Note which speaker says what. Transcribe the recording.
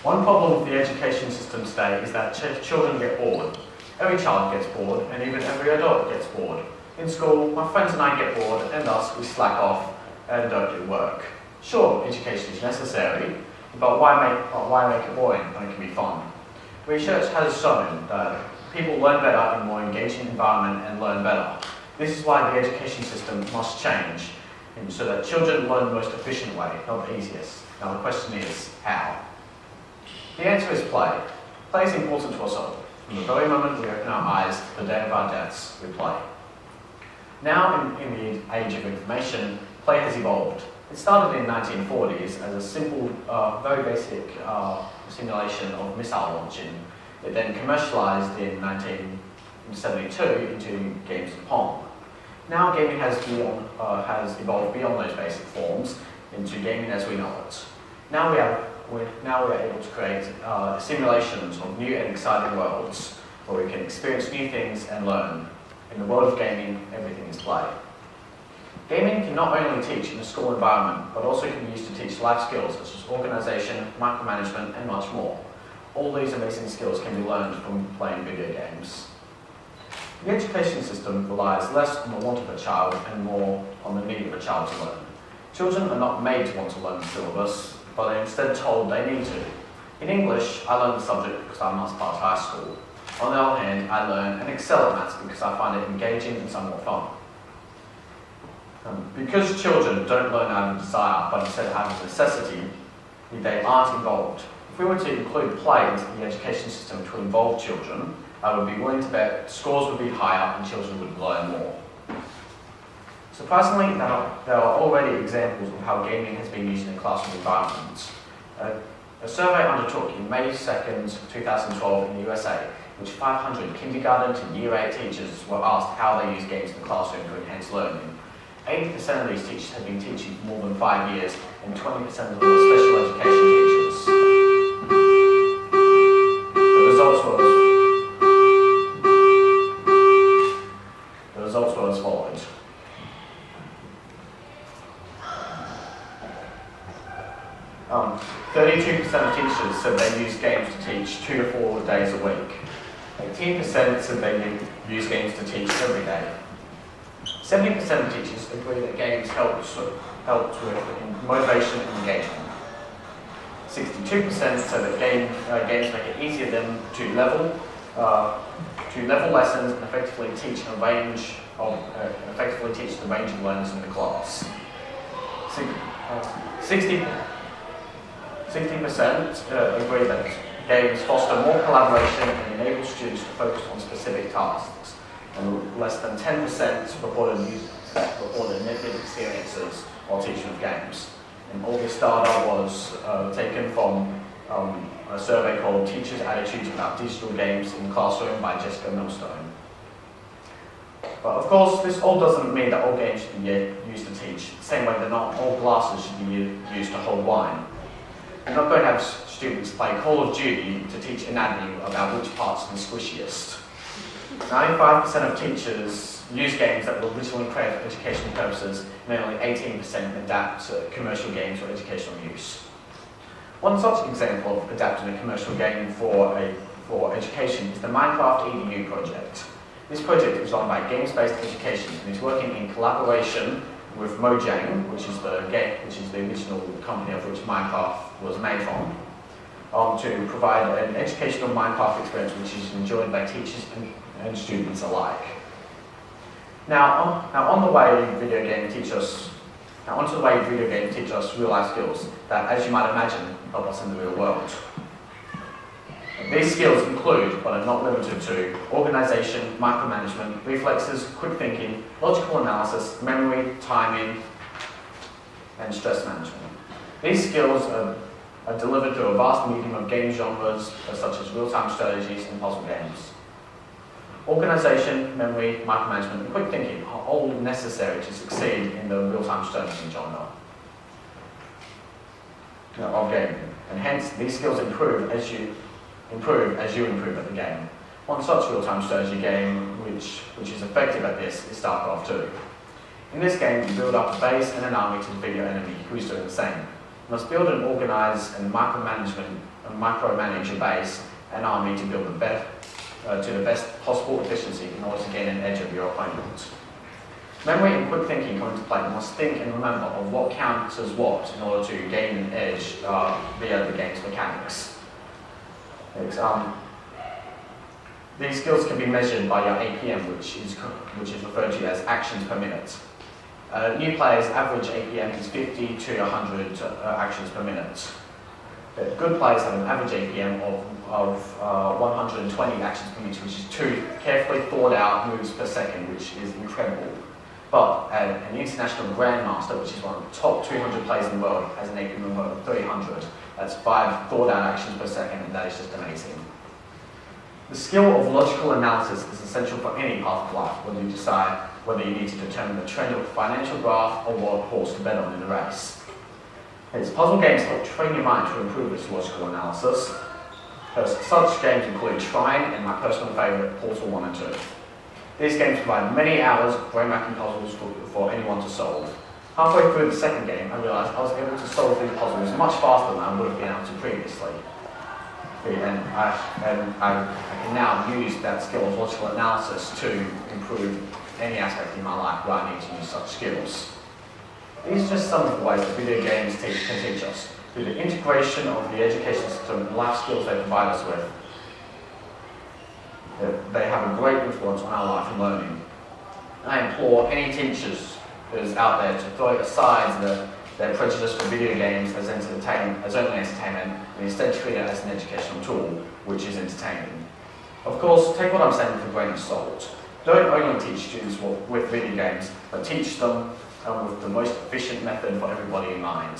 Speaker 1: One problem with the education system today is that children get bored. Every child gets bored, and even every adult gets bored. In school, my friends and I get bored, and thus we slack off and don't do work. Sure, education is necessary, but why make it boring when it can be fun? Research has shown that people learn better in a more engaging environment and learn better. This is why the education system must change, so that children learn the most efficient way, not the easiest. Now the question is, how? The answer is play. Play is important to us all. From the very moment we open our eyes to the day of our deaths, we play. Now, in the age of information, play has evolved. It started in the 1940s as a simple, very basic simulation of missile launching. It then commercialized in 1972 into games of Pong. Now gaming has evolved beyond those basic forms into gaming as we know it. Now we are able to create simulations of new and exciting worlds where we can experience new things and learn. In the world of gaming, everything is play. Gaming can not only teach in a school environment, but also can be used to teach life skills such as organisation, micromanagement, and much more. All these amazing skills can be learned from playing video games. The education system relies less on the want of a child and more on the need of a child to learn. Children are not made to want to learn the syllabus, but are instead told they need to. In English, I learn the subject because I must pass high school. On the other hand, I learn and excel at maths because I find it engaging and somewhat fun. Because children don't learn out of desire, but instead out of necessity, they aren't involved. If we were to include play into the education system to involve children, I would be willing to bet scores would be higher and children would learn more. Surprisingly, there are already examples of how gaming has been used in a classroom environment. A survey undertook in May 2nd, 2012 in the USA, which 500 kindergarten to year 8 teachers were asked how they use games in the classroom to enhance learning. 80% of these teachers had been teaching for more than 5 years, and 20% of them were special education teachers. The results were as followed. Um, 32% of teachers said they use games to teach 2 to 4 days a week. 18% said they use games to teach every day. 70% of teachers agree that games help with motivation and engagement. 62% said that games make it easier than to level lessons and effectively teach the range of learners in the class. 60% agree that games foster more collaboration and enable students to focus on specific tasks, and less than 10% reported negative experiences while teaching with games. And all this data was taken from a survey called Teachers' Attitudes About Digital Games in the Classroom by Jessica Millstone. But of course, this all doesn't mean that all games should be used to teach, the same way that not all glasses should be used to hold wine. We're not going to have students play Call of Duty to teach anatomy about which parts are the squishiest. 95% of teachers use games that were originally created for educational purposes, and only 18% adapt to commercial games for educational use. One such example of adapting a commercial game for education is the Minecraft EDU project. This project is run by Games-Based Education and is working in collaboration with Mojang, which is the original company of which Minecraft was made from, to provide an educational Minecraft experience which is enjoyed by teachers and students alike. Onto the way video games teach us real life skills that, as you might imagine, help us in the real world. These skills include, but are not limited to, organisation, micromanagement, reflexes, quick thinking, logical analysis, memory, timing, and stress management. These skills are delivered through a vast medium of game genres such as real-time strategies and puzzle games. Organisation, memory, micromanagement, and quick thinking are all necessary to succeed in the real-time strategy genre of gaming, and hence these skills improve as you improve at the game. One such real-time strategy game which is effective at this is StarCraft 2. In this game, you build up a base and an army to defeat your enemy, who is doing the same. You must build and organise and micromanage and micromanage your base and army to build the best, to the best possible efficiency in order to gain an edge over your opponent. Memory and quick thinking come into play. You must think and remember of what counts as what in order to gain an edge via the game's mechanics. These skills can be measured by your APM, which is referred to as actions per minute. New players' average APM is 50 to 100 actions per minute. Good players have an average APM of 120 actions per minute, which is 2 carefully thought out moves per second, which is incredible. But an international grandmaster, which is one of the top 200 players in the world, has an APM of 300. That's 5 thought out actions per second, and that is just amazing. The skill of logical analysis is essential for any path of life, whether you decide whether you need to determine the trend of a financial graph or what horse to bet on in the race. Puzzle games help train your mind to improve its logical analysis. Such games include Trine and my personal favourite, Portal 1 and 2. These games provide many hours of brain-racking puzzles for anyone to solve. Halfway through the second game, I realised I was able to solve these puzzles much faster than I would have been able to previously. And I can now use that skill of logical analysis to improve any aspect in my life where I need to use such skills. These are just some of the ways that video games can teach us. Through the integration of the education system and life skills they provide us with, they have a great influence on our life and learning. And I implore any teachers who's out there to throw aside their prejudice for video games as only entertainment and instead treat it as an educational tool, which is entertaining. Of course, take what I'm saying with a grain of salt. Don't only teach students with video games, but teach them with the most efficient method for everybody in mind.